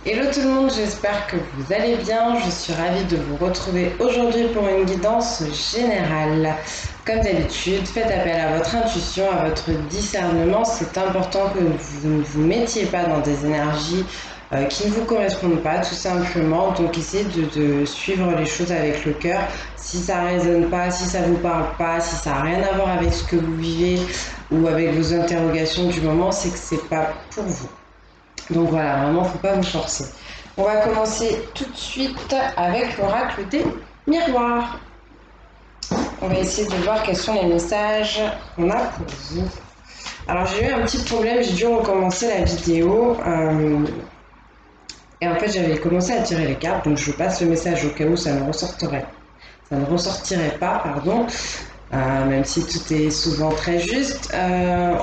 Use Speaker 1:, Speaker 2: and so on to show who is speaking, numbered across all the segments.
Speaker 1: Hello tout le monde, j'espère que vous allez bien. Je suis ravie de vous retrouver aujourd'hui pour une guidance générale. Comme d'habitude, faites appel à votre intuition, à votre discernement. C'est important que vous ne vous mettiez pas dans des énergies qui ne vous correspondent pas, tout simplement. Donc essayez de suivre les choses avec le cœur. Si ça résonne pas, si ça vous parle pas, si ça n'a rien à voir avec ce que vous vivez ou avec vos interrogations du moment, c'est que c'est pas pour vous. Donc voilà, vraiment, faut pas vous forcer. On va commencer tout de suite avec l'oracle des miroirs. On va essayer de voir quels sont les messages qu'on a pour vous. Alors j'ai eu un petit problème, j'ai dû recommencer la vidéo et en fait j'avais commencé à tirer les cartes, donc je passe le message au cas où ça ne ressortirait pas, pardon. Même si tout est souvent très juste.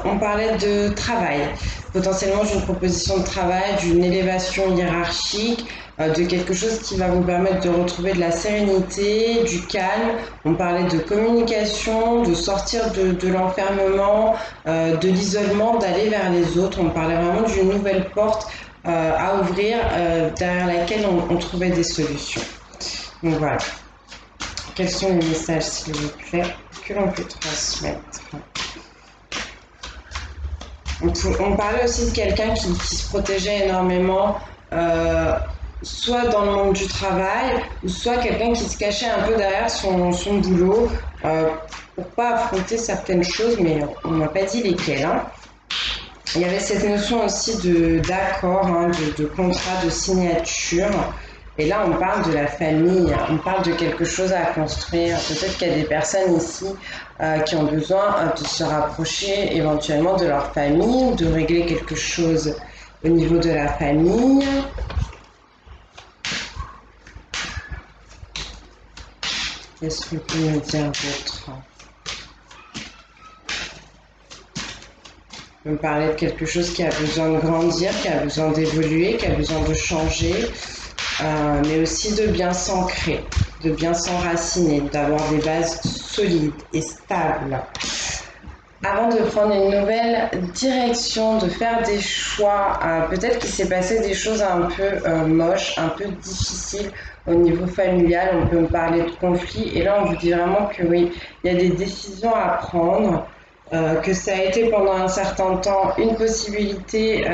Speaker 1: On parlait de travail, potentiellement d'une proposition de travail, d'une élévation hiérarchique, de quelque chose qui va vous permettre de retrouver de la sérénité, du calme. On parlait de communication, de sortir de l'enfermement, de l'isolement, d'aller vers les autres. On parlait vraiment d'une nouvelle porte à ouvrir, derrière laquelle on trouvait des solutions. Donc voilà. Quels sont les messages, s'il vous plaît, que l'on peut transmettre? On parlait aussi de quelqu'un qui se protégeait énormément, soit dans le monde du travail, ou soit quelqu'un qui se cachait un peu derrière son boulot pour pas affronter certaines choses, mais on m'a pas dit lesquelles. Hein. Il y avait cette notion aussi d'accord, de contrat, de signature. Et là, on parle de la famille, on parle de quelque chose à construire. Peut-être qu'il y a des personnes ici qui ont besoin de se rapprocher éventuellement de leur famille, de régler quelque chose au niveau de la famille. Qu'est-ce que peut me dire d'autre? On peut me parler de quelque chose qui a besoin de grandir, qui a besoin d'évoluer, qui a besoin de changer. Mais aussi de bien s'ancrer, de bien s'enraciner, d'avoir des bases solides et stables. Avant de prendre une nouvelle direction, de faire des choix, peut-être qu'il s'est passé des choses un peu moches, un peu difficiles au niveau familial, on peut me parler de conflits, et là on vous dit vraiment que oui, il y a des décisions à prendre, que ça a été pendant un certain temps une possibilité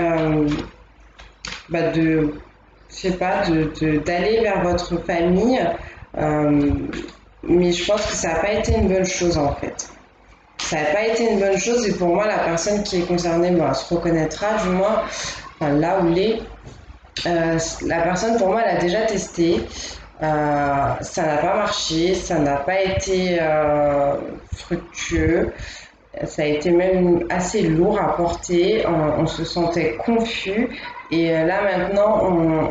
Speaker 1: de je sais pas, d'aller vers votre famille, mais je pense que ça n'a pas été une bonne chose en fait. Ça n'a pas été une bonne chose et pour moi, la personne qui est concernée se reconnaîtra du moins là où il est. La personne, pour moi, elle a déjà testé. Ça n'a pas marché, ça n'a pas été fructueux. Ça a été même assez lourd à porter, on se sentait confus et là maintenant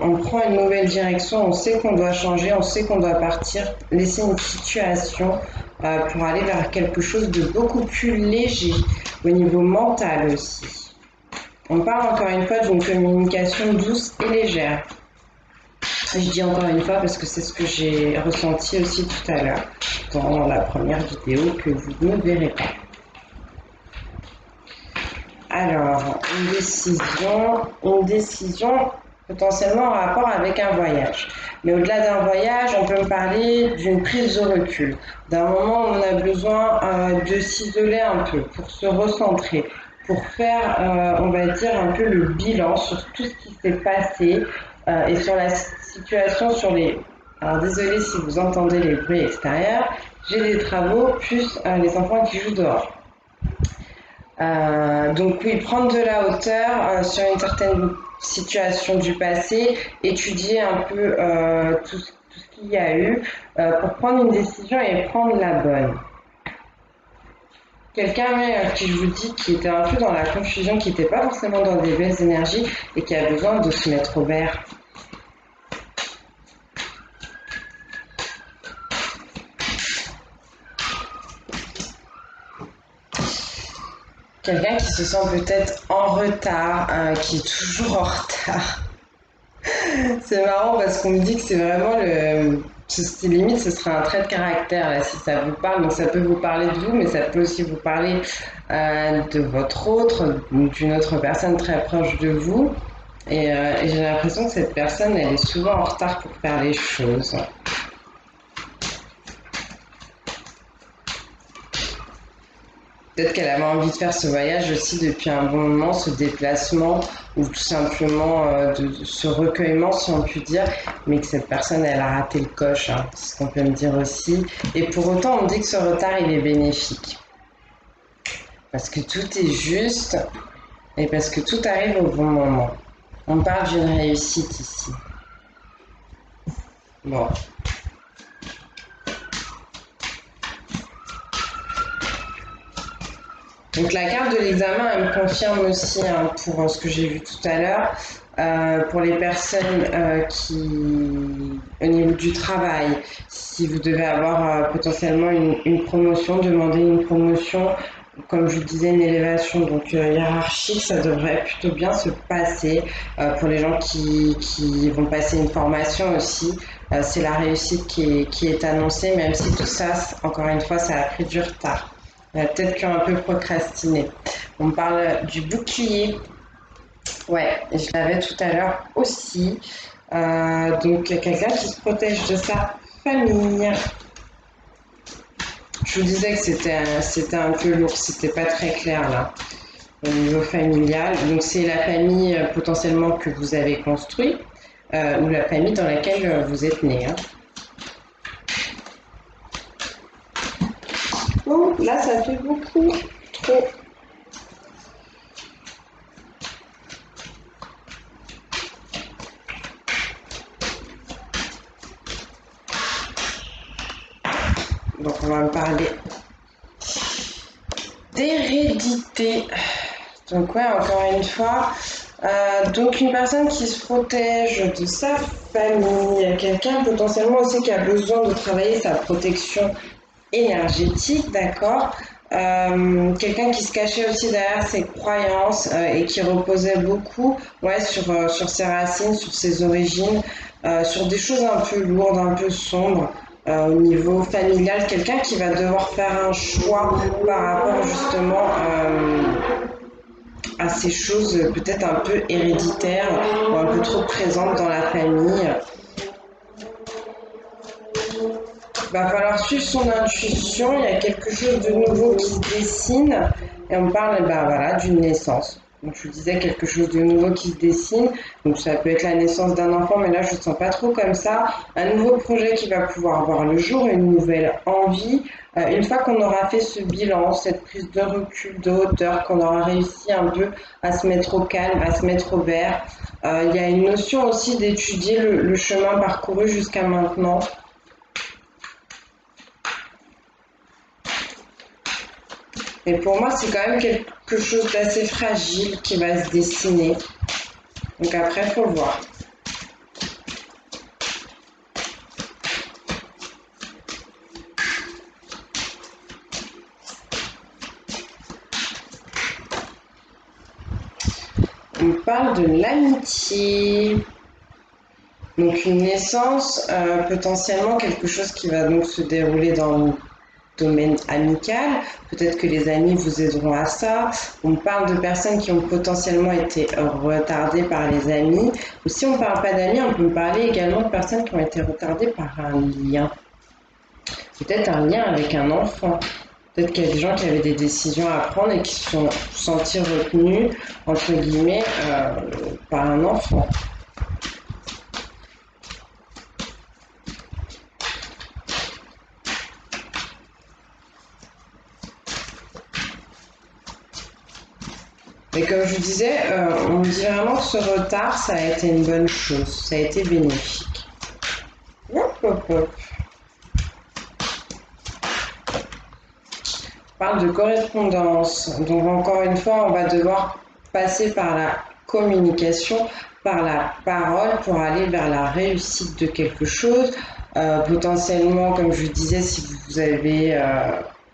Speaker 1: on prend une nouvelle direction, on sait qu'on doit changer, on sait qu'on doit partir, laisser une situation pour aller vers quelque chose de beaucoup plus léger au niveau mental aussi. On parle encore une fois d'une communication douce et légère. Je dis encore une fois parce que c'est ce que j'ai ressenti aussi tout à l'heure dans la première vidéo que vous ne verrez pas. Alors, une décision potentiellement en rapport avec un voyage. Mais au-delà d'un voyage, on peut me parler d'une prise de recul, d'un moment où on a besoin de s'isoler un peu, pour se recentrer, pour faire, on va dire, un peu le bilan sur tout ce qui s'est passé et sur la situation, sur les... Alors désolé si vous entendez les bruits extérieurs, j'ai des travaux plus les enfants qui jouent dehors. Donc oui, prendre de la hauteur sur une certaine situation du passé, étudier un peu tout ce qu'il y a eu pour prendre une décision et prendre la bonne. Quelqu'un qui je vous dis qui était un peu dans la confusion, qui n'était pas forcément dans des belles énergies et qui a besoin de se mettre au vert. Quelqu'un qui se sent peut-être en retard, qui est toujours en retard. C'est marrant parce qu'on me dit que c'est vraiment limite ce serait un trait de caractère là, si ça vous parle. Donc ça peut vous parler de vous, mais ça peut aussi vous parler de votre autre, d'une autre personne très proche de vous. Et j'ai l'impression que cette personne, elle est souvent en retard pour faire les choses. Peut-être qu'elle avait envie de faire ce voyage aussi depuis un bon moment, ce déplacement, ou tout simplement de ce recueillement, si on peut dire, mais que cette personne, elle a raté le coche, hein, c'est ce qu'on peut me dire aussi. Et pour autant, on dit que ce retard, il est bénéfique. Parce que tout est juste et parce que tout arrive au bon moment. On parle d'une réussite ici. Bon. Donc la carte de l'examen, elle me confirme aussi, hein, pour ce que j'ai vu tout à l'heure, pour les personnes qui, au niveau du travail, si vous devez avoir potentiellement une promotion, demander une promotion, comme je vous disais, une élévation donc hiérarchique, ça devrait plutôt bien se passer. Pour les gens qui vont passer une formation aussi, c'est la réussite qui est annoncée, même si tout ça, encore une fois, ça a pris du retard. Peut-être qu'ils ont un peu procrastiné. On parle du bouclier. Ouais, je l'avais tout à l'heure aussi. Donc, quelqu'un qui se protège de sa famille. Je vous disais que c'était un peu lourd, c'était pas très clair là, au niveau familial. Donc, c'est la famille potentiellement que vous avez construite ou la famille dans laquelle vous êtes né. Hein. Oh, là, ça fait beaucoup, trop. Donc, on va me parler d'hérédité. Donc, ouais, encore une fois. Donc, une personne qui se protège de sa famille, quelqu'un potentiellement aussi qui a besoin de travailler sa protection énergétique, d'accord. Quelqu'un qui se cachait aussi derrière ses croyances et qui reposait beaucoup sur ses racines, sur ses origines, sur des choses un peu lourdes, un peu sombres au niveau familial. Quelqu'un qui va devoir faire un choix par rapport justement à ces choses peut-être un peu héréditaires ou un peu trop présentes dans la famille. Va falloir suivre son intuition, il y a quelque chose de nouveau qui se dessine et on parle voilà, d'une naissance. Donc je vous disais quelque chose de nouveau qui se dessine, donc ça peut être la naissance d'un enfant, mais là je ne sens pas trop comme ça. Un nouveau projet qui va pouvoir voir le jour, une nouvelle envie. Une fois qu'on aura fait ce bilan, cette prise de recul, de hauteur, qu'on aura réussi un peu à se mettre au calme, à se mettre au vert, il y a une notion aussi d'étudier le chemin parcouru jusqu'à maintenant. Mais pour moi, c'est quand même quelque chose d'assez fragile qui va se dessiner. Donc après, il faut voir. On parle de l'amitié. Donc une naissance, potentiellement quelque chose qui va donc se dérouler dans le domaine amical. Peut-être que les amis vous aideront à ça. On parle de personnes qui ont potentiellement été retardées par les amis. Ou si on ne parle pas d'amis, on peut parler également de personnes qui ont été retardées par un lien. Peut-être un lien avec un enfant. Peut-être qu'il y a des gens qui avaient des décisions à prendre et qui se sont sentis retenus, entre guillemets, par un enfant. Mais comme je vous disais, on me dit vraiment que ce retard, ça a été une bonne chose, ça a été bénéfique. Hop, hop, hop. On parle de correspondance. Donc encore une fois, on va devoir passer par la communication, par la parole pour aller vers la réussite de quelque chose. Potentiellement, comme je vous disais, si vous avez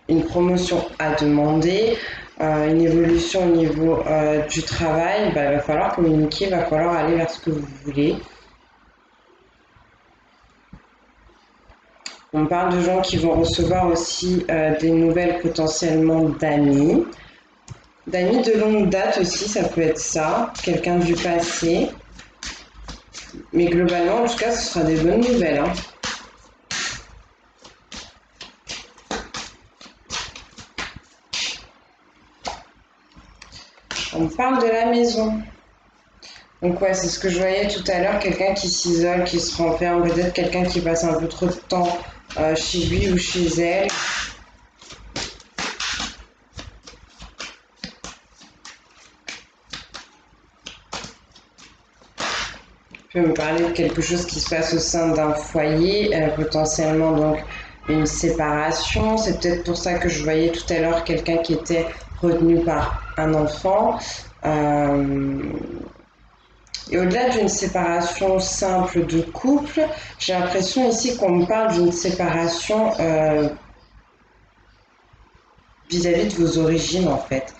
Speaker 1: une promotion à demander, une évolution au niveau du travail, il va falloir communiquer, il va falloir aller vers ce que vous voulez. On parle de gens qui vont recevoir aussi des nouvelles potentiellement d'amis. d'amis de longue date aussi, ça peut être ça, quelqu'un du passé. Mais globalement, en tout cas, ce sera des bonnes nouvelles, hein. On parle de la maison. Donc ouais, c'est ce que je voyais tout à l'heure, quelqu'un qui s'isole, qui se renferme, peut-être quelqu'un qui passe un peu trop de temps chez lui ou chez elle. Peut me parler de quelque chose qui se passe au sein d'un foyer, potentiellement donc une séparation. C'est peut-être pour ça que je voyais tout à l'heure quelqu'un qui était retenu par un enfant. Et au-delà d'une séparation simple de couple, j'ai l'impression ici qu'on me parle d'une séparation vis-à-vis de vos origines en fait.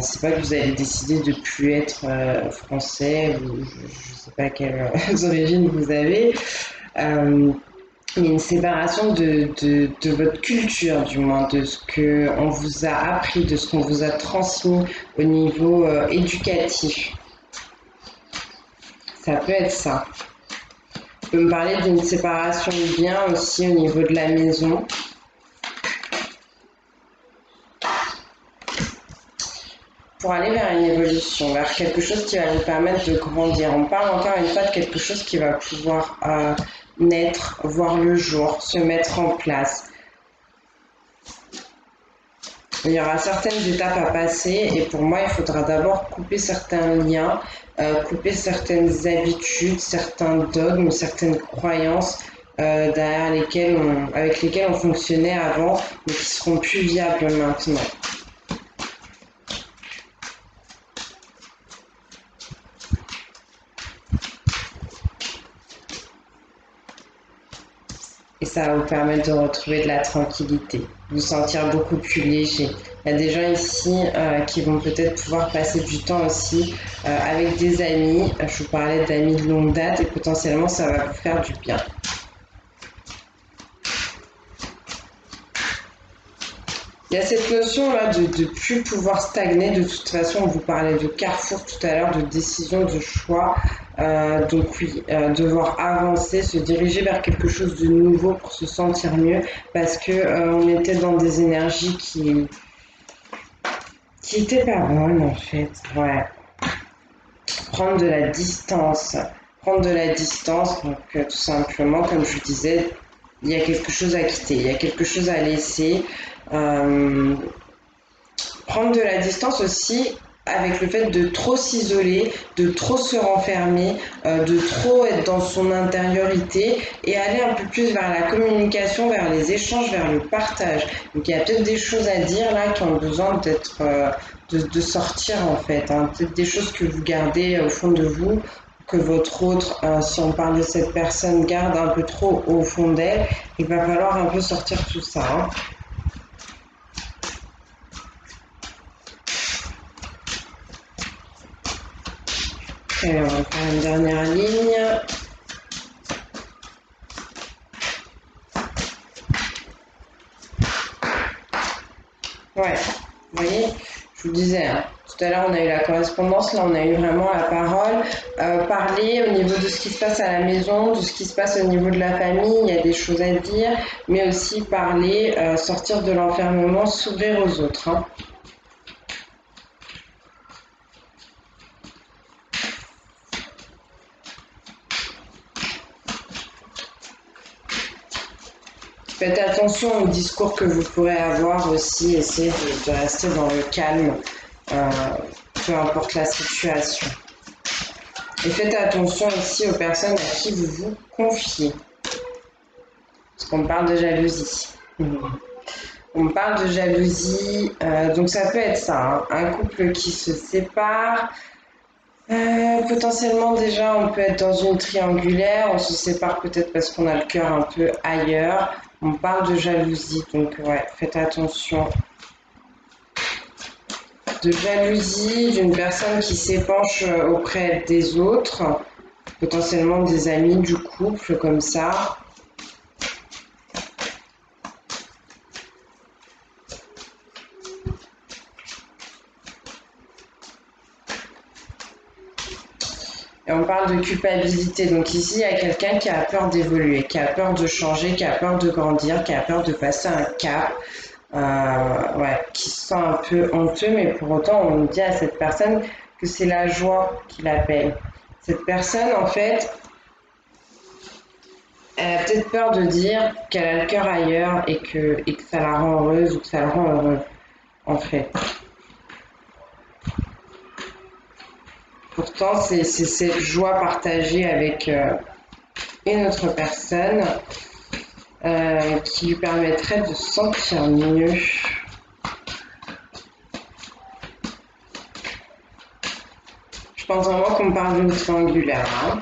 Speaker 1: C'est pas que vous avez décidé de plus être français ou je sais pas quelles origines vous avez, mais une séparation de votre culture, du moins, de ce qu'on vous a appris, de ce qu'on vous a transmis au niveau éducatif. Ça peut être ça. On peut me parler d'une séparation de biens aussi au niveau de la maison. Pour aller vers une évolution, vers quelque chose qui va vous permettre de grandir. On parle encore une fois de quelque chose qui va pouvoir naître, voir le jour, se mettre en place. Il y aura certaines étapes à passer et pour moi, il faudra d'abord couper certains liens, couper certaines habitudes, certains dogmes, certaines croyances avec lesquelles on fonctionnait avant, mais qui seront plus viables maintenant. Et ça va vous permettre de retrouver de la tranquillité, vous sentir beaucoup plus léger. Il y a des gens ici qui vont peut-être pouvoir passer du temps aussi avec des amis. Je vous parlais d'amis de longue date et potentiellement ça va vous faire du bien. Il y a cette notion-là de ne plus pouvoir stagner. De toute façon, on vous parlait de carrefour tout à l'heure, de décision, de choix. Donc oui, devoir avancer, se diriger vers quelque chose de nouveau pour se sentir mieux, parce que on était dans des énergies qui étaient pas bonnes en fait. Ouais. Prendre de la distance. Prendre de la distance, donc tout simplement, comme je vous disais, il y a quelque chose à quitter, il y a quelque chose à laisser. Prendre de la distance aussi avec le fait de trop s'isoler, de trop se renfermer, de trop être dans son intériorité et aller un peu plus vers la communication, vers les échanges, vers le partage. Donc il y a peut-être des choses à dire là qui ont besoin d'être de sortir en fait, hein. Peut-être des choses que vous gardez au fond de vous, que votre autre, si on parle de cette personne, garde un peu trop au fond d'elle. Il va falloir un peu sortir tout ça, hein. Et on va faire une dernière ligne. Ouais, vous voyez, je vous disais, hein, tout à l'heure on a eu la correspondance, là on a eu vraiment la parole. Parler au niveau de ce qui se passe à la maison, de ce qui se passe au niveau de la famille, il y a des choses à dire, mais aussi parler, sortir de l'enfermement, s'ouvrir aux autres, hein. Faites attention aux discours que vous pourrez avoir aussi, essayez de rester dans le calme, peu importe la situation. Et faites attention aussi aux personnes à qui vous vous confiez. Parce qu'on parle de jalousie. On parle de jalousie, donc ça peut être ça, hein, un couple qui se sépare. Potentiellement déjà on peut être dans une triangulaire, on se sépare peut-être parce qu'on a le cœur un peu ailleurs. On parle de jalousie, donc ouais, faites attention. De jalousie d'une personne qui s'épanche auprès des autres, potentiellement des amis du couple comme ça. Et on parle de culpabilité. Donc ici, il y a quelqu'un qui a peur d'évoluer, qui a peur de changer, qui a peur de grandir, qui a peur de passer un cap, ouais, qui se sent un peu honteux, mais pour autant, on dit à cette personne que c'est la joie qui l'appelle. Cette personne, en fait, elle a peut-être peur de dire qu'elle a le cœur ailleurs et que ça la rend heureuse ou que ça le rend heureux, en fait. Pourtant, c'est cette joie partagée avec une autre personne qui lui permettrait de se sentir mieux. Je pense vraiment qu'on parle d'une triangulaire. Hein.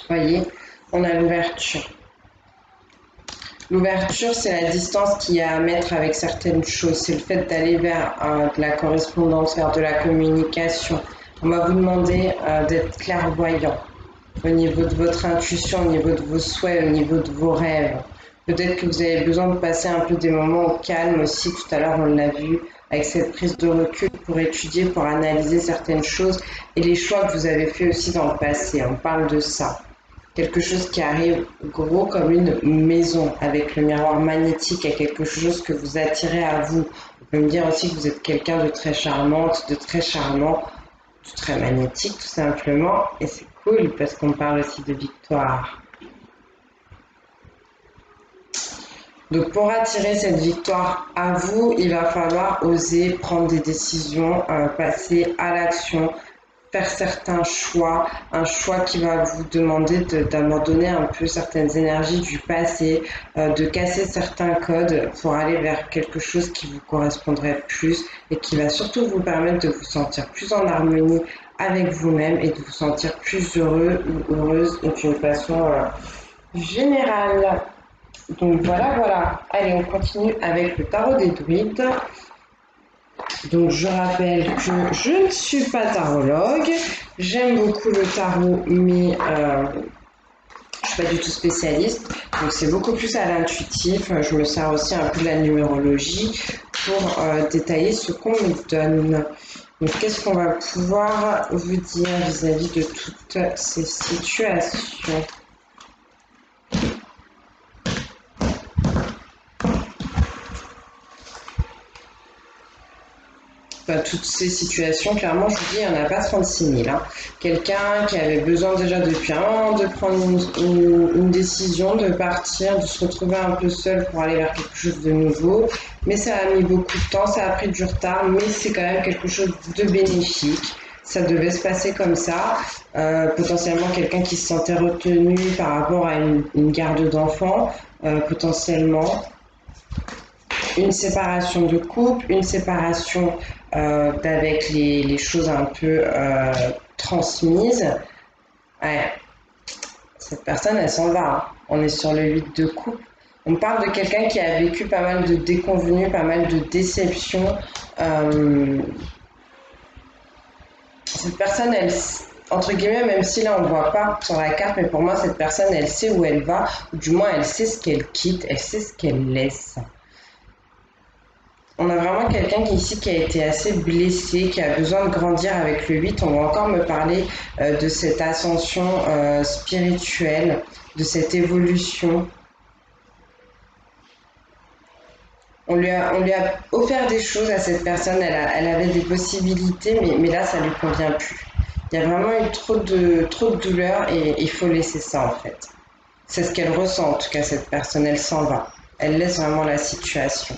Speaker 1: Vous voyez, on a l'ouverture. L'ouverture, c'est la distance qu'il y a à mettre avec certaines choses. C'est le fait d'aller vers de la correspondance, vers de la communication. On va vous demander d'être clairvoyant au niveau de votre intuition, au niveau de vos souhaits, au niveau de vos rêves. Peut-être que vous avez besoin de passer un peu des moments au calme aussi. Tout à l'heure, on l'a vu avec cette prise de recul pour étudier, pour analyser certaines choses et les choix que vous avez faits aussi dans le passé. On parle de ça. Quelque chose qui arrive gros comme une maison avec le miroir magnétique, il y a quelque chose que vous attirez à vous. On peut me dire aussi que vous êtes quelqu'un de très charmante, de très charmant, de très magnétique tout simplement. Et c'est cool parce qu'on parle aussi de victoire. Donc pour attirer cette victoire à vous, il va falloir oser prendre des décisions, passer à l'action, faire certains choix, un choix qui va vous demander d'abandonner un peu certaines énergies du passé, de casser certains codes pour aller vers quelque chose qui vous correspondrait plus et qui va surtout vous permettre de vous sentir plus en harmonie avec vous-même et de vous sentir plus heureux ou heureuse d'une façon générale. Donc voilà. Allez, on continue avec le tarot des druides. Donc je rappelle que je ne suis pas tarologue, j'aime beaucoup le tarot, mais je ne suis pas du tout spécialiste, donc c'est beaucoup plus à l'intuitif. Je me sers aussi un peu de la numérologie pour détailler ce qu'on me donne. Donc qu'est-ce qu'on va pouvoir vous dire vis-à-vis de toutes ces situations ? Toutes ces situations, clairement, je vous dis, il n'y en a pas 36 000. Hein. Quelqu'un qui avait besoin déjà depuis un moment de prendre une décision, de partir, de se retrouver un peu seul pour aller vers quelque chose de nouveau. Mais ça a mis beaucoup de temps, ça a pris du retard, mais c'est quand même quelque chose de bénéfique. Ça devait se passer comme ça. Potentiellement quelqu'un qui se sentait retenu par rapport à une garde d'enfants, potentiellement une séparation de couple, une séparation avec les choses un peu transmises. Ouais. Cette personne, elle s'en va. Hein. On est sur le 8 de coupe. On parle de quelqu'un qui a vécu pas mal de déconvenues, pas mal de déceptions. Cette personne, elle, entre guillemets, même si là on ne voit pas sur la carte, mais pour moi, cette personne, elle sait où elle va, ou du moins, elle sait ce qu'elle quitte, elle sait ce qu'elle laisse. On a vraiment quelqu'un ici qui a été assez blessé, qui a besoin de grandir avec le 8. On va encore me parler de cette ascension spirituelle, de cette évolution. On lui a offert des choses à cette personne, elle avait des possibilités, mais là, ça ne lui convient plus. Il y a vraiment eu trop de douleur et il faut laisser ça en fait. C'est ce qu'elle ressent en tout cas, cette personne, elle s'en va. Elle laisse vraiment la situation.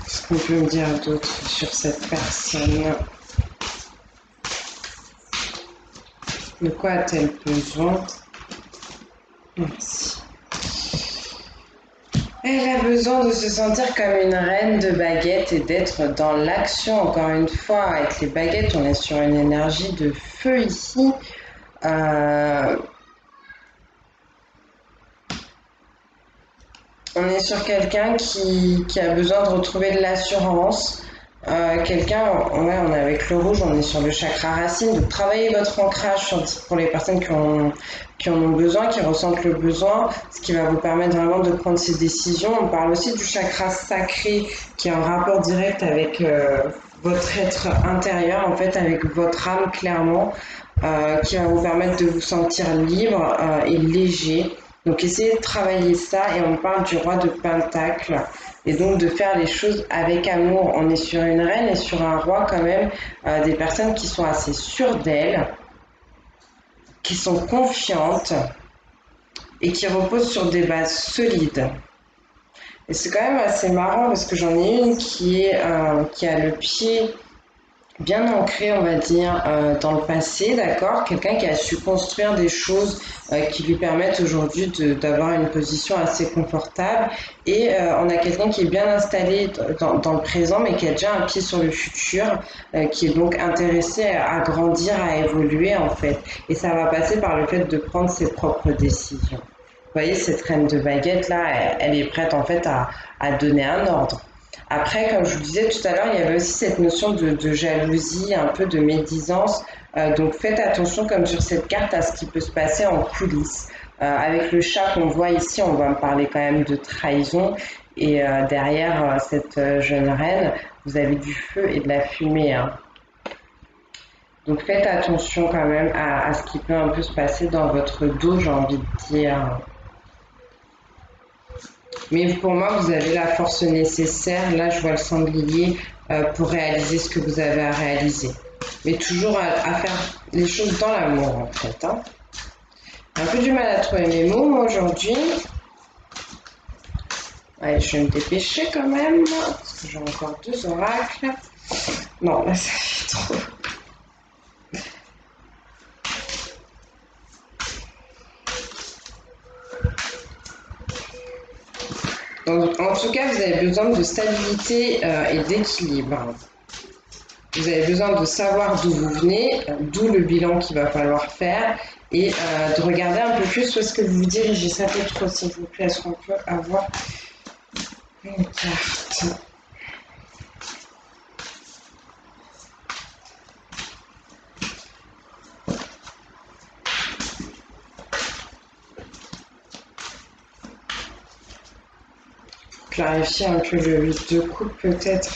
Speaker 1: Qu'est-ce qu'on peut me dire d'autre sur cette personne ? De quoi a-t-elle besoin ? Merci. Elle a besoin de se sentir comme une reine de baguettes et d'être dans l'action. Encore une fois, avec les baguettes, on est sur une énergie de feu ici. On On est sur quelqu'un qui a besoin de retrouver de l'assurance. Quelqu'un, ouais, on est avec le rouge, on est sur le chakra racine, de travailler votre ancrage pour les personnes qui en ont besoin, qui ressentent le besoin, ce qui va vous permettre vraiment de prendre ces décisions. On parle aussi du chakra sacré qui est en rapport direct avec votre être intérieur, en fait, avec votre âme clairement, qui va vous permettre de vous sentir libre et léger. Donc essayez de travailler ça et on parle du roi de Pentacle et donc de faire les choses avec amour. On est sur une reine et sur un roi quand même, des personnes qui sont assez sûres d'elles, qui sont confiantes et qui reposent sur des bases solides. Et c'est quand même assez marrant parce que j'en ai une qui a le pied bien ancré, on va dire, dans le passé, d'accord? Quelqu'un qui a su construire des choses qui lui permettent aujourd'hui d'avoir une position assez confortable. Et on a quelqu'un qui est bien installé dans le présent, mais qui a déjà un pied sur le futur, qui est donc intéressé à grandir, à évoluer, en fait. Et ça va passer par le fait de prendre ses propres décisions. Vous voyez, cette reine de baguette, là, elle est prête, en fait, à donner un ordre. Après, comme je vous disais tout à l'heure, il y avait aussi cette notion de jalousie, un peu de médisance. Donc faites attention, comme sur cette carte, à ce qui peut se passer en coulisses. Avec le chat qu'on voit ici, on va me parler quand même de trahison. Et derrière cette jeune reine, vous avez du feu et de la fumée, hein. Donc faites attention quand même à ce qui peut un peu se passer dans votre dos, j'ai envie de dire. Mais pour moi, vous avez la force nécessaire. Là, je vois le sanglier pour réaliser ce que vous avez à réaliser. Mais toujours à faire les choses dans l'amour, en fait, hein. Un peu du mal à trouver mes mots, moi, aujourd'hui. Allez, je vais me dépêcher quand même, parce que j'ai encore 2 oracles. Non, là, ça fait trop. Donc, en tout cas, vous avez besoin de stabilité et d'équilibre. Vous avez besoin de savoir d'où vous venez, d'où le bilan qu'il va falloir faire et de regarder un peu plus où est-ce que vous vous dirigez. Ça peut trop, s'il vous plaît. Est-ce qu'on peut avoir une carte? Pour clarifier un peu le 8 de coupe, peut-être.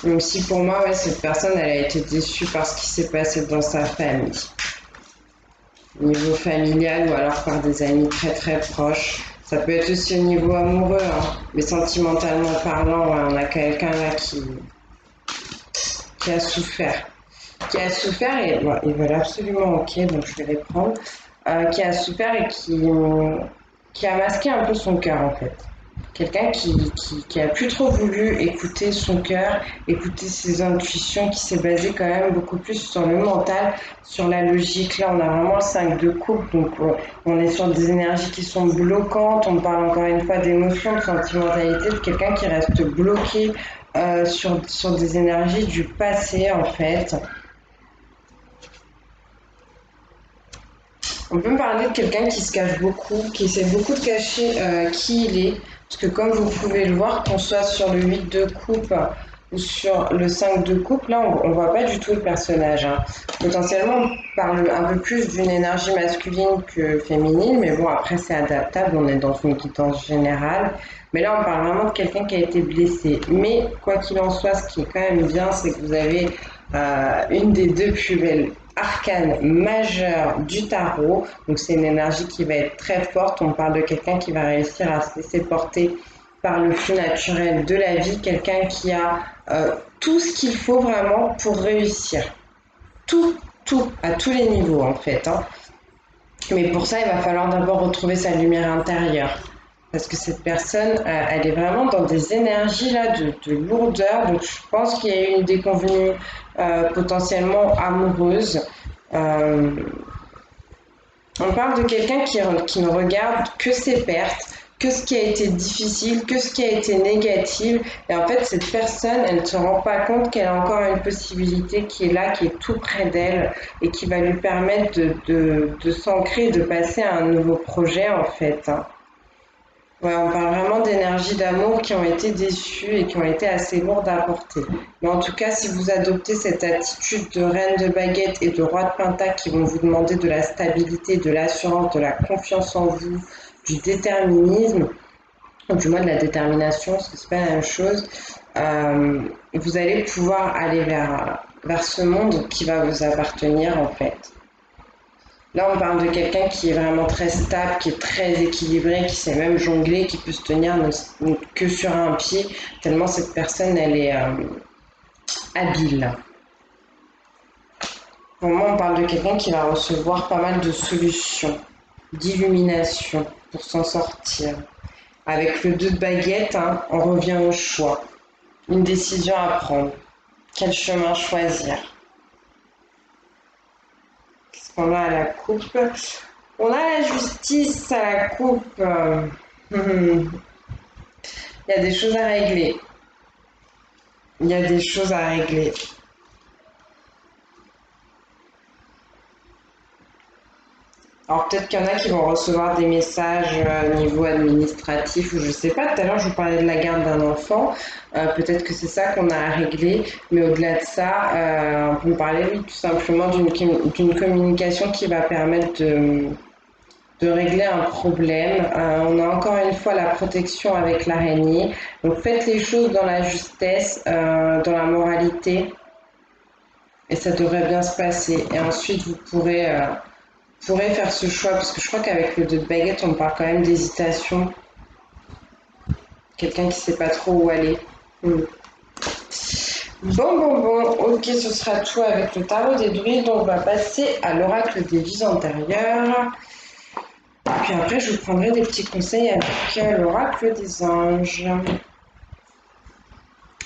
Speaker 1: Même si pour moi, ouais, cette personne, elle a été déçue par ce qui s'est passé dans sa famille. Au niveau familial ou alors par des amis très très proches. Ça peut être aussi au niveau amoureux, hein. Mais sentimentalement parlant, ouais, on a quelqu'un là qui a souffert. Qui a souffert et bon, ils veulent absolument ok, donc je vais les prendre. Qui a souffert et qui a masqué un peu son cœur en fait. Quelqu'un qui a plus trop voulu écouter son cœur, écouter ses intuitions, qui s'est basé quand même beaucoup plus sur le mental, sur la logique. Là, on a vraiment le 5 de coupe, donc on est sur des énergies qui sont bloquantes. On parle encore une fois d'émotions, de sentimentalité, de quelqu'un qui reste bloqué sur des énergies du passé en fait. On peut me parler de quelqu'un qui se cache beaucoup, qui essaie beaucoup de cacher qui il est. Parce que comme vous pouvez le voir, qu'on soit sur le 8 de coupe ou sur le 5 de coupe, là, on ne voit pas du tout le personnage, hein. Potentiellement, on parle un peu plus d'une énergie masculine que féminine, mais bon, après, c'est adaptable, on est dans une guidance générale. Mais là, on parle vraiment de quelqu'un qui a été blessé. Mais quoi qu'il en soit, ce qui est quand même bien, c'est que vous avez une des 2 plus belles arcane majeure du tarot. Donc c'est une énergie qui va être très forte. On parle de quelqu'un qui va réussir à se laisser porter par le flux naturel de la vie, quelqu'un qui a tout ce qu'il faut vraiment pour réussir. Tout, à tous les niveaux en fait, hein. Mais pour ça, il va falloir d'abord retrouver sa lumière intérieure. Parce que cette personne, elle est vraiment dans des énergies là de lourdeur. Donc je pense qu'il y a eu une déconvenue potentiellement amoureuse. On parle de quelqu'un qui ne regarde que ses pertes, que ce qui a été difficile, que ce qui a été négatif. Et en fait, cette personne, elle ne se rend pas compte qu'elle a encore une possibilité qui est là, qui est tout près d'elle et qui va lui permettre de s'ancrer, de passer à un nouveau projet, en fait. Ouais, on parle vraiment d'énergies d'amour qui ont été déçues et qui ont été assez lourdes à porter. Mais en tout cas, si vous adoptez cette attitude de reine de baguette et de roi de pentacle qui vont vous demander de la stabilité, de l'assurance, de la confiance en vous, du déterminisme, ou du moins de la détermination, parce que c'est pas la même chose, vous allez pouvoir aller vers ce monde qui va vous appartenir en fait. Là, on parle de quelqu'un qui est vraiment très stable, qui est très équilibré, qui sait même jongler, qui peut se tenir que sur un pied, tellement cette personne, elle est habile. Pour moi, on parle de quelqu'un qui va recevoir pas mal de solutions, d'illumination pour s'en sortir. Avec le 2 de baguette, on revient au choix. Une décision à prendre. Quel chemin choisir? Qu'est-ce qu'on a à la coupe? On a la justice à la coupe. Il y a des choses à régler. Il y a des choses à régler. Alors peut-être qu'il y en a qui vont recevoir des messages au niveau administratif ou je sais pas. Tout à l'heure, je vous parlais de la garde d'un enfant. Peut-être que c'est ça qu'on a à régler. Mais au-delà de ça, on peut me parler oui, tout simplement d'une communication qui va permettre de régler un problème. On a encore une fois la protection avec l'araignée. Donc faites les choses dans la justesse, dans la moralité. Et ça devrait bien se passer. Et ensuite, vous pourrez faire ce choix, parce que je crois qu'avec le 2 de baguette, on parle quand même d'hésitation. Quelqu'un qui ne sait pas trop où aller. Bon, ok, ce sera tout avec le tarot des druides, donc on va passer à l'oracle des vies antérieures. Puis après, je vous prendrai des petits conseils avec l'oracle des anges.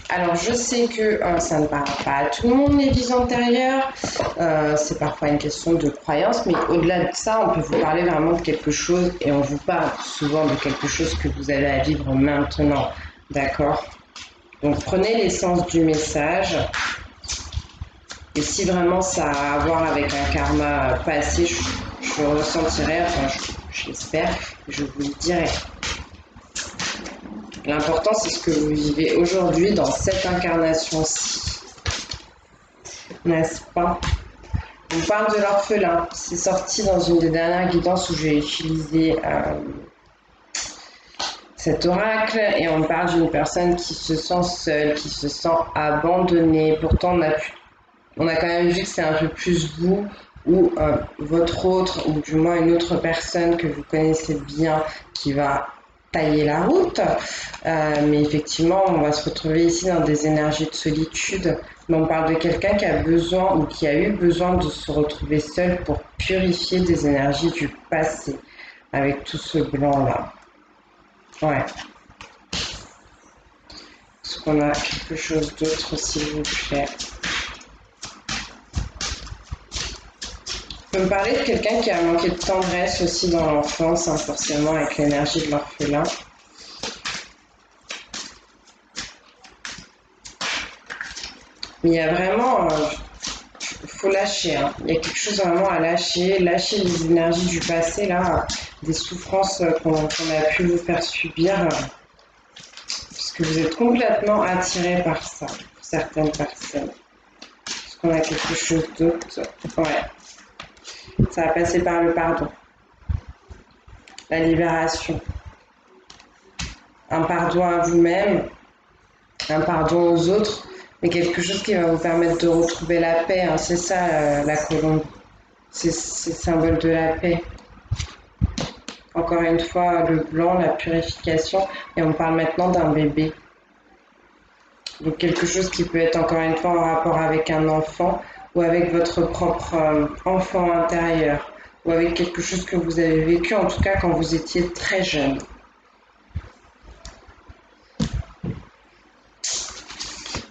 Speaker 1: Alors, je sais que ça ne parle pas à tout le monde, les vies antérieures. C'est parfois une question de croyance, mais au-delà de ça, on peut vous parler vraiment de quelque chose, et on vous parle souvent de quelque chose que vous avez à vivre maintenant. D'accord? Donc, prenez l'essence du message. Et si vraiment ça a à voir avec un karma passé, je le ressentirai, enfin, je l'espère, je vous le dirai. L'important, c'est ce que vous vivez aujourd'hui dans cette incarnation-ci. N'est-ce pas? On parle de l'orphelin. C'est sorti dans une des dernières guidances où j'ai utilisé cet oracle. Et on parle d'une personne qui se sent seule, qui se sent abandonnée. Pourtant, on a quand même vu que c'est un peu plus vous ou votre autre, ou du moins une autre personne que vous connaissez bien qui va tailler la route, mais effectivement on va se retrouver ici dans des énergies de solitude. Mais on parle de quelqu'un qui a besoin ou qui a eu besoin de se retrouver seul pour purifier des énergies du passé avec tout ce blanc là. Ouais. Est-ce qu'on a quelque chose d'autre s'il vous plaît? On peut me parler de quelqu'un qui a manqué de tendresse aussi dans l'enfance, forcément avec l'énergie de l'orphelin. Mais il y a vraiment, faut lâcher. Il y a quelque chose vraiment à lâcher les énergies du passé, là, des souffrances qu'on a pu vous faire subir, parce que vous êtes complètement attirés par ça, pour certaines personnes. Est-ce qu'on a quelque chose d'autre? Ouais. Ça va passer par le pardon, la libération, un pardon à vous-même, un pardon aux autres, mais quelque chose qui va vous permettre de retrouver la paix. C'est ça la colombe, c'est le symbole de la paix. Encore une fois, le blanc, la purification, et on parle maintenant d'un bébé. Donc quelque chose qui peut être encore une fois en rapport avec un enfant ou avec votre propre enfant intérieur ou avec quelque chose que vous avez vécu en tout cas quand vous étiez très jeune.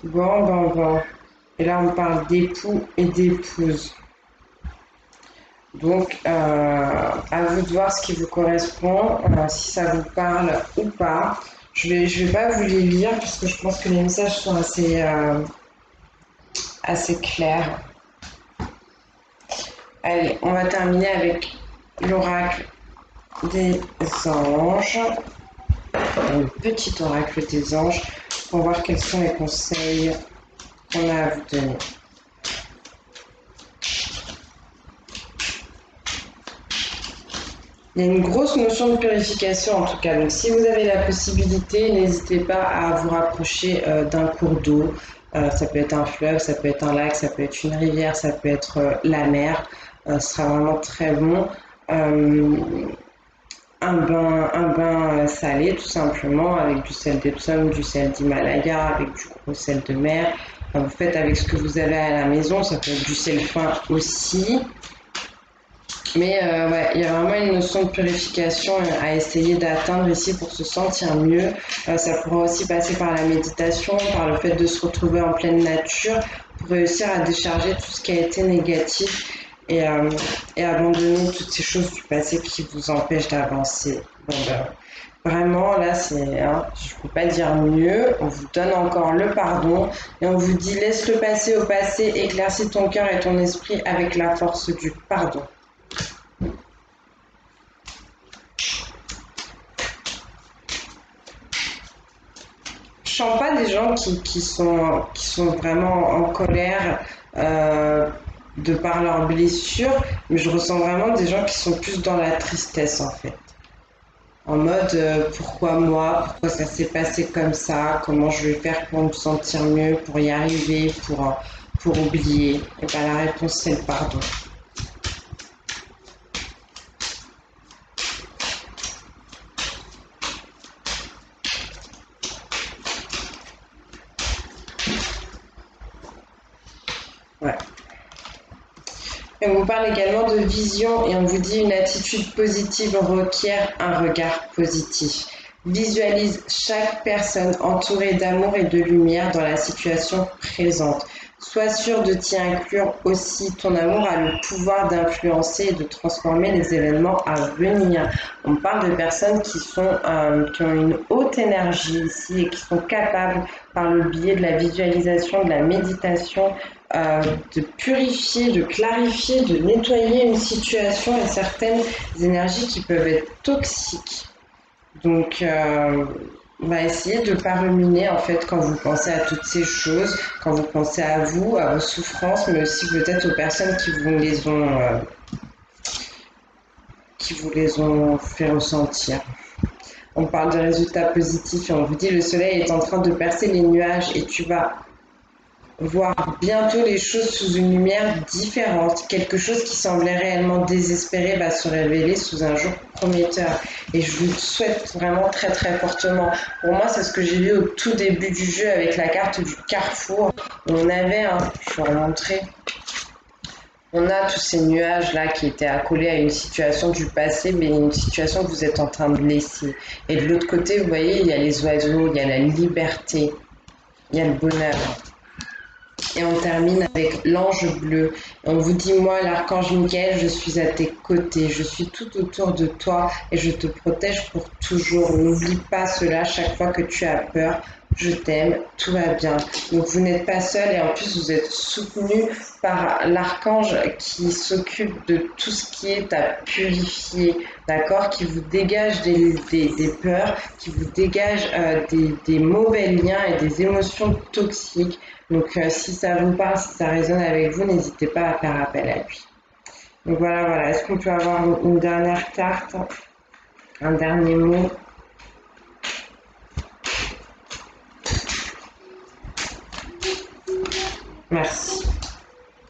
Speaker 1: Bon. Et là on parle d'époux et d'épouse. Donc, à vous de voir ce qui vous correspond, si ça vous parle ou pas. Je vais pas vous les lire parce que je pense que les messages sont assez clairs. Allez, on va terminer avec l'oracle des anges, le petit oracle des anges, pour voir quels sont les conseils qu'on a à vous donner. Il y a une grosse notion de purification en tout cas, donc si vous avez la possibilité, n'hésitez pas à vous rapprocher d'un cours d'eau. Ça peut être un fleuve, ça peut être un lac, ça peut être une rivière, ça peut être la mer. Ce sera vraiment très bon. Un bain salé tout simplement, avec du sel d'Epsom, du sel d'Himalaya, avec du gros sel de mer. Vous faites avec ce que vous avez à la maison, ça peut être du sel fin aussi. Mais ouais, il y a vraiment une notion de purification à essayer d'atteindre ici pour se sentir mieux. Ça pourra aussi passer par la méditation, par le fait de se retrouver en pleine nature pour réussir à décharger tout ce qui a été négatif et abandonner toutes ces choses du passé qui vous empêchent d'avancer. Bon, ben, vraiment, là, je ne peux pas dire mieux. On vous donne encore le pardon et on vous dit laisse le passé au passé, éclaircis ton cœur et ton esprit avec la force du pardon. Je sens pas des gens qui sont vraiment en colère de par leurs blessures, mais je ressens vraiment des gens qui sont plus dans la tristesse en fait. En mode pourquoi moi, pourquoi ça s'est passé comme ça, comment je vais faire pour me sentir mieux, pour y arriver, pour oublier. Et bien la réponse c'est le pardon. Ouais. Et on vous parle également de vision et on vous dit une attitude positive requiert un regard positif. Visualise chaque personne entourée d'amour et de lumière dans la situation présente. Sois sûr de t'y inclure aussi. Ton amour a le pouvoir d'influencer et de transformer les événements à venir. On parle de personnes qui ont une haute énergie ici et qui sont capables, par le biais de la visualisation, de la méditation, de purifier, de clarifier, de nettoyer une situation et certaines énergies qui peuvent être toxiques. Donc, on va essayer de ne pas ruminer en fait quand vous pensez à toutes ces choses, quand vous pensez à vous, à vos souffrances, mais aussi peut-être aux personnes qui vous les ont fait ressentir. On parle de résultats positifs et on vous dit le soleil est en train de percer les nuages et tu vas voir bientôt les choses sous une lumière différente. Quelque chose qui semblait réellement désespéré va se révéler sous un jour prometteur. Et je vous le souhaite vraiment très très fortement. Pour moi, c'est ce que j'ai vu au tout début du jeu avec la carte du carrefour. On avait, je vais vous montrer, on a tous ces nuages-là qui étaient accolés à une situation du passé, mais une situation que vous êtes en train de laisser. Et de l'autre côté, vous voyez, il y a les oiseaux, il y a la liberté, il y a le bonheur. Et on termine avec l'ange bleu. On vous dit, moi, l'archange Michael, je suis à tes côtés. Je suis tout autour de toi et je te protège pour toujours. N'oublie pas cela chaque fois que tu as peur. Je t'aime, tout va bien. Donc vous n'êtes pas seul et en plus vous êtes soutenu par l'archange qui s'occupe de tout ce qui est à purifier, d'accord, qui vous dégage des peurs, qui vous dégage des mauvais liens et des émotions toxiques. Donc si ça vous parle, si ça résonne avec vous, n'hésitez pas à faire appel à lui. Donc voilà. Est-ce qu'on peut avoir une dernière carte, un dernier mot? Merci.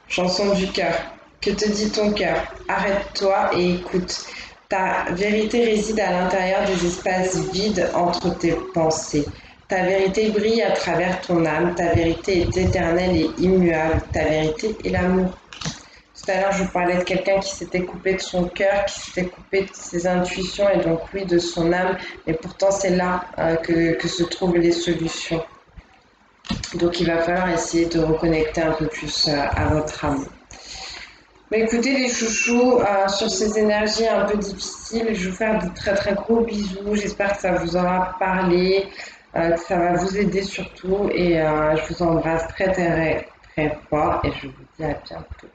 Speaker 1: Chanson du cœur. Que te dit ton cœur? Arrête-toi et écoute. Ta vérité réside à l'intérieur des espaces vides entre tes pensées. Ta vérité brille à travers ton âme. Ta vérité est éternelle et immuable. Ta vérité est l'amour. Tout à l'heure, je vous parlais de quelqu'un qui s'était coupé de son cœur, qui s'était coupé de ses intuitions et donc oui, de son âme. Mais pourtant, c'est là que se trouvent les solutions. Donc il va falloir essayer de reconnecter un peu plus à votre âme. Mais écoutez les chouchous, sur ces énergies un peu difficiles, je vais vous faire de très très gros bisous. J'espère que ça vous aura parlé, que ça va vous aider surtout. Et je vous embrasse très très très fort et je vous dis à bientôt.